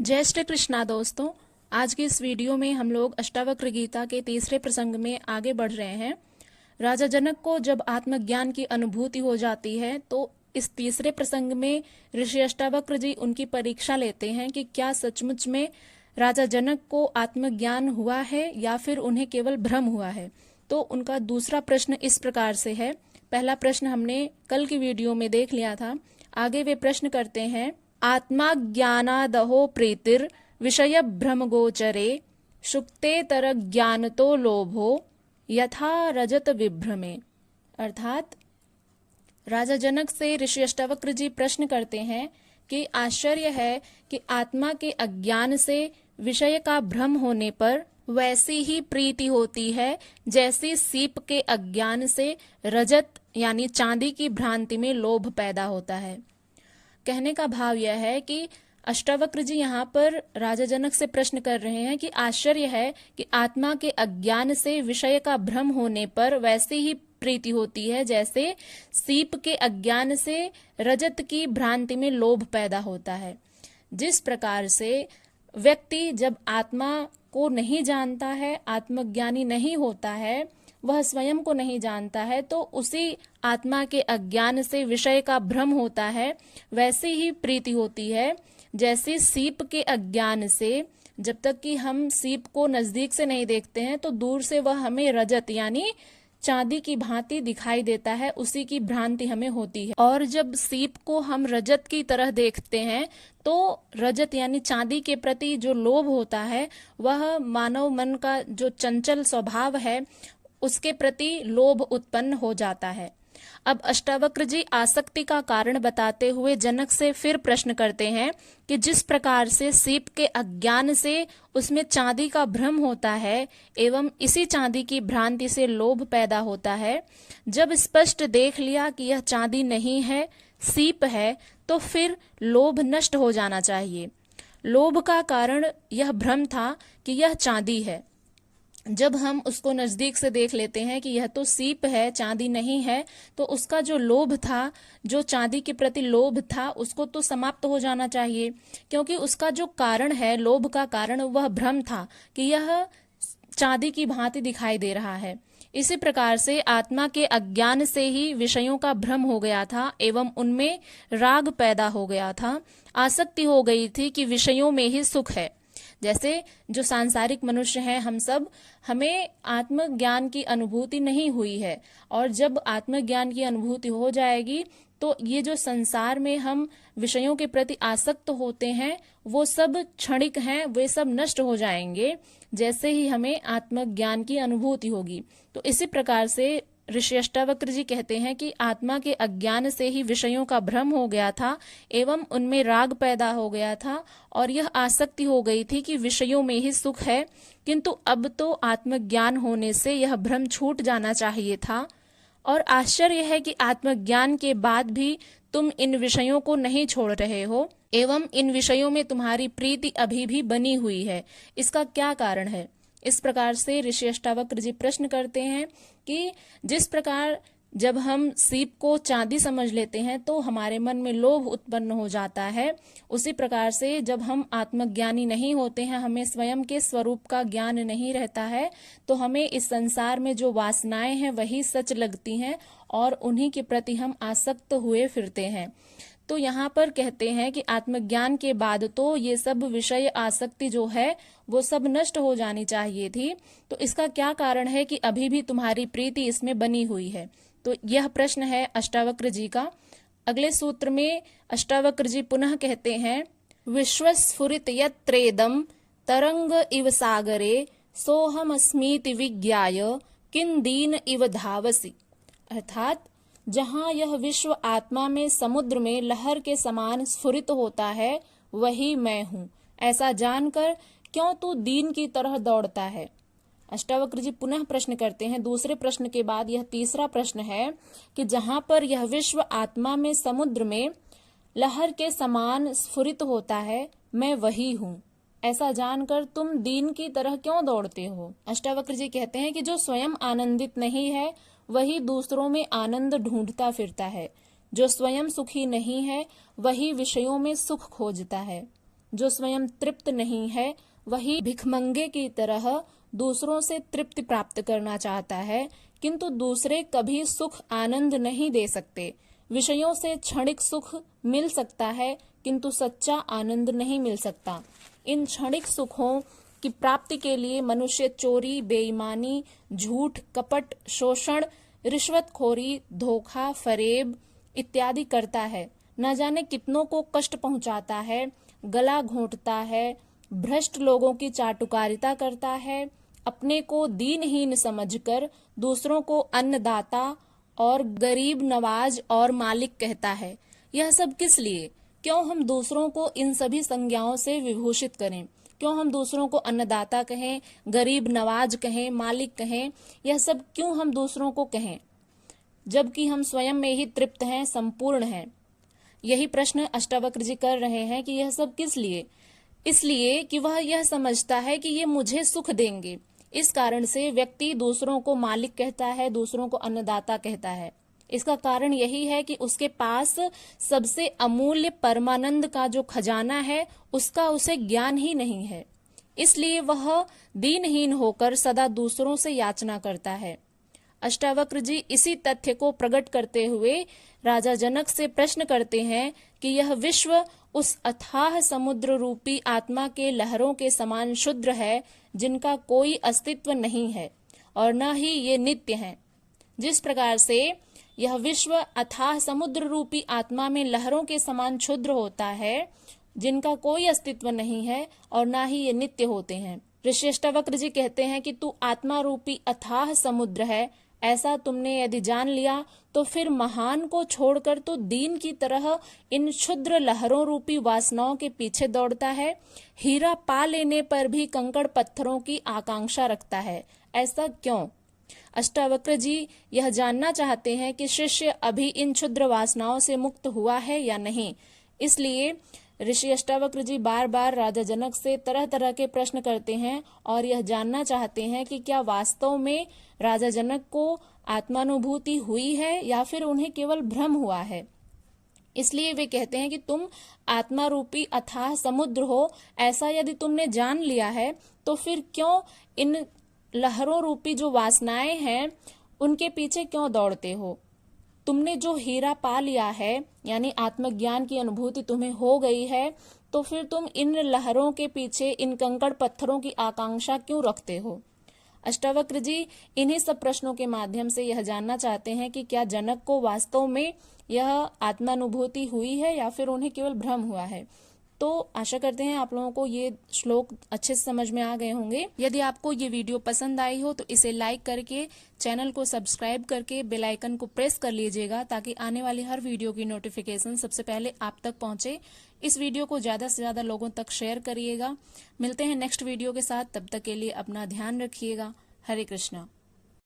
जय श्री कृष्णा दोस्तों। आज की इस वीडियो में हम लोग अष्टावक्र गीता के तीसरे प्रसंग में आगे बढ़ रहे हैं। राजा जनक को जब आत्मज्ञान की अनुभूति हो जाती है तो इस तीसरे प्रसंग में ऋषि अष्टावक्र जी उनकी परीक्षा लेते हैं कि क्या सचमुच में राजा जनक को आत्मज्ञान हुआ है या फिर उन्हें केवल भ्रम हुआ है। तो उनका दूसरा प्रश्न इस प्रकार से है। पहला प्रश्न हमने कल की वीडियो में देख लिया था। आगे वे प्रश्न करते हैं, आत्मा ज्ञानादहो प्रीतिर विषय भ्रम गोचरे शुक्तेतर ज्ञानतो लोभो यथा रजत विभ्रमे। अर्थात राजा जनक से ऋषि अष्टावक्र जी प्रश्न करते हैं कि आश्चर्य है कि आत्मा के अज्ञान से विषय का भ्रम होने पर वैसी ही प्रीति होती है जैसी सीप के अज्ञान से रजत यानी चांदी की भ्रांति में लोभ पैदा होता है। कहने का भाव यह है कि अष्टावक्र जी यहाँ पर राजा जनक से प्रश्न कर रहे हैं कि आश्चर्य है कि आत्मा के अज्ञान से विषय का भ्रम होने पर वैसी ही प्रीति होती है जैसे सीप के अज्ञान से रजत की भ्रांति में लोभ पैदा होता है। जिस प्रकार से व्यक्ति जब आत्मा को नहीं जानता है, आत्मज्ञानी नहीं होता है, वह स्वयं को नहीं जानता है, तो उसी आत्मा के अज्ञान से विषय का भ्रम होता है। वैसी ही प्रीति होती है जैसे सीप के अज्ञान से, जब तक कि हम सीप को नजदीक से नहीं देखते हैं तो दूर से वह हमें रजत यानी चांदी की भांति दिखाई देता है, उसी की भ्रांति हमें होती है। और जब सीप को हम रजत की तरह देखते हैं तो रजत यानी चांदी के प्रति जो लोभ होता है वह मानव मन का जो चंचल स्वभाव है उसके प्रति लोभ उत्पन्न हो जाता है। अब अष्टावक्र जी आसक्ति का कारण बताते हुए जनक से फिर प्रश्न करते हैं कि जिस प्रकार से सीप के अज्ञान से उसमें चांदी का भ्रम होता है एवं इसी चांदी की भ्रांति से लोभ पैदा होता है, जब स्पष्ट देख लिया कि यह चांदी नहीं है, सीप है, तो फिर लोभ नष्ट हो जाना चाहिए। लोभ का कारण यह भ्रम था कि यह चांदी है। जब हम उसको नजदीक से देख लेते हैं कि यह तो सीप है, चांदी नहीं है, तो उसका जो लोभ था, जो चांदी के प्रति लोभ था, उसको तो समाप्त हो जाना चाहिए, क्योंकि उसका जो कारण है, लोभ का कारण, वह भ्रम था कि यह चांदी की भांति दिखाई दे रहा है। इसी प्रकार से आत्मा के अज्ञान से ही विषयों का भ्रम हो गया था एवं उनमें राग पैदा हो गया था। आसक्ति हो गई थी कि विषयों में ही सुख है। जैसे जो सांसारिक मनुष्य हैं, हम सब, हमें आत्मज्ञान की अनुभूति नहीं हुई है, और जब आत्मज्ञान की अनुभूति हो जाएगी तो ये जो संसार में हम विषयों के प्रति आसक्त होते हैं वो सब क्षणिक हैं, वे सब नष्ट हो जाएंगे जैसे ही हमें आत्मज्ञान की अनुभूति होगी। तो इसी प्रकार से ऋषि अष्टावक्र जी कहते हैं कि आत्मा के अज्ञान से ही विषयों का भ्रम हो गया था एवं उनमें राग पैदा हो गया था और यह आसक्ति हो गई थी कि विषयों में ही सुख है, किंतु अब तो आत्मज्ञान होने से यह भ्रम छूट जाना चाहिए था। और आश्चर्य है कि आत्मज्ञान के बाद भी तुम इन विषयों को नहीं छोड़ रहे हो एवं इन विषयों में तुम्हारी प्रीति अभी भी बनी हुई है। इसका क्या कारण है? इस प्रकार से ऋषि अष्टावक्र जी प्रश्न करते हैं कि जिस प्रकार जब हम सीप को चांदी समझ लेते हैं तो हमारे मन में लोभ उत्पन्न हो जाता है, उसी प्रकार से जब हम आत्मज्ञानी नहीं होते हैं, हमें स्वयं के स्वरूप का ज्ञान नहीं रहता है, तो हमें इस संसार में जो वासनाएं हैं वही सच लगती हैं और उन्हीं के प्रति हम आसक्त हुए फिरते हैं। तो यहाँ पर कहते हैं कि आत्मज्ञान के बाद तो ये सब विषय आसक्ति जो है वो सब नष्ट हो जानी चाहिए थी। तो इसका क्या कारण है कि अभी भी तुम्हारी प्रीति इसमें बनी हुई है? तो यह प्रश्न है अष्टावक्र जी का। अगले सूत्र में अष्टावक्र जी पुनः कहते हैं, विश्वस्फुरित यत्रेदम तरंग इव सागरे सोहमस्मीति विज्ञाय किन दीन इव धावसी। अर्थात जहाँ यह विश्व आत्मा में समुद्र में लहर के समान स्फुरित होता है वही मैं हूँ, ऐसा जानकर क्यों तू दीन की तरह दौड़ता है। अष्टावक्र जी पुनः प्रश्न करते हैं। दूसरे प्रश्न के बाद यह तीसरा प्रश्न है कि जहाँ पर यह विश्व आत्मा में समुद्र में लहर के समान स्फुरित होता है, मैं वही हूँ, ऐसा जानकर तुम दीन की तरह क्यों दौड़ते हो। अष्टावक्र जी कहते हैं कि जो स्वयं आनंदित नहीं है वही दूसरों में आनंद ढूंढता फिरता है, जो स्वयं सुखी नहीं है वही विषयों में सुख खोजता है। जो स्वयं तृप्त नहीं है वही भिखमंगे की तरह दूसरों से तृप्ति प्राप्त करना चाहता है, किंतु दूसरे कभी सुख आनंद नहीं दे सकते। विषयों से क्षणिक सुख मिल सकता है, किंतु सच्चा आनंद नहीं मिल सकता। इन क्षणिक सुखों की प्राप्ति के लिए मनुष्य चोरी, बेईमानी, झूठ, कपट, शोषण, रिश्वतखोरी, धोखा, फरेब इत्यादि करता है। न जाने कितनों को कष्ट पहुंचाता है, गला घोंटता है, भ्रष्ट लोगों की चाटुकारिता करता है, अपने को दीनहीन समझकर दूसरों को अन्नदाता और गरीब नवाज और मालिक कहता है। यह सब किस लिए? क्यों हम दूसरों को इन सभी संज्ञाओं से विभूषित करें? क्यों हम दूसरों को अन्नदाता कहें, गरीब नवाज कहें, मालिक कहें? यह सब क्यों हम दूसरों को कहें, जबकि हम स्वयं में ही तृप्त हैं, संपूर्ण हैं? यही प्रश्न अष्टावक्र जी कर रहे हैं कि यह सब किस लिए? इसलिए कि वह यह समझता है कि ये मुझे सुख देंगे। इस कारण से व्यक्ति दूसरों को मालिक कहता है, दूसरों को अन्नदाता कहता है। इसका कारण यही है कि उसके पास सबसे अमूल्य परमानंद का जो खजाना है उसका उसे ज्ञान ही नहीं है। इसलिए वह दीनहीन होकर सदा दूसरों से याचना करता है। अष्टावक्र जी इसी तथ्य को प्रकट करते हुए राजा जनक से प्रश्न करते हैं कि यह विश्व उस अथाह समुद्र रूपी आत्मा के लहरों के समान शुद्र है, जिनका कोई अस्तित्व नहीं है और न ही ये नित्य हैं। जिस प्रकार से यह विश्व अथाह समुद्र रूपी आत्मा में लहरों के समान क्षुद्र होता है, जिनका कोई अस्तित्व नहीं है और ना ही ये नित्य होते हैं। ऋषि अष्टावक्र जी कहते हैं कि तू आत्मा रूपी अथाह समुद्र है, ऐसा तुमने यदि जान लिया तो फिर महान को छोड़कर तो दीन की तरह इन क्षुद्र लहरों रूपी वासनाओं के पीछे दौड़ता है। हीरा पा लेने पर भी कंकड़ पत्थरों की आकांक्षा रखता है, ऐसा क्यों? अष्टावक्र जी यह जानना चाहते हैं कि शिष्य अभी इन क्षुद्र वासनाओं से मुक्त हुआ है या नहीं। इसलिए ऋषि अष्टावक्र जी बार बार राजा जनक से तरह तरह के प्रश्न करते हैं और यह जानना चाहते हैं कि क्या वास्तव में राजा जनक को आत्मानुभूति हुई है या फिर उन्हें केवल भ्रम हुआ है। इसलिए वे कहते हैं कि तुम आत्मा रूपी अथाह समुद्र हो, ऐसा यदि तुमने जान लिया है तो फिर क्यों इन लहरों रूपी जो वासनाएं हैं उनके पीछे क्यों दौड़ते हो? तुमने जो हीरा पा लिया है यानी आत्मज्ञान की अनुभूति तुम्हें हो गई है, तो फिर तुम इन लहरों के पीछे इन कंकड़ पत्थरों की आकांक्षा क्यों रखते हो? अष्टावक्र जी इन्हीं सब प्रश्नों के माध्यम से यह जानना चाहते हैं कि क्या जनक को वास्तव में यह आत्मानुभूति हुई है या फिर उन्हें केवल भ्रम हुआ है। तो आशा करते हैं आप लोगों को ये श्लोक अच्छे से समझ में आ गए होंगे। यदि आपको ये वीडियो पसंद आई हो तो इसे लाइक करके चैनल को सब्सक्राइब करके बेल आइकन को प्रेस कर लीजिएगा, ताकि आने वाली हर वीडियो की नोटिफिकेशन सबसे पहले आप तक पहुंचे। इस वीडियो को ज्यादा से ज्यादा लोगों तक शेयर करिएगा। मिलते हैं नेक्स्ट वीडियो के साथ, तब तक के लिए अपना ध्यान रखिएगा। हरे कृष्णा।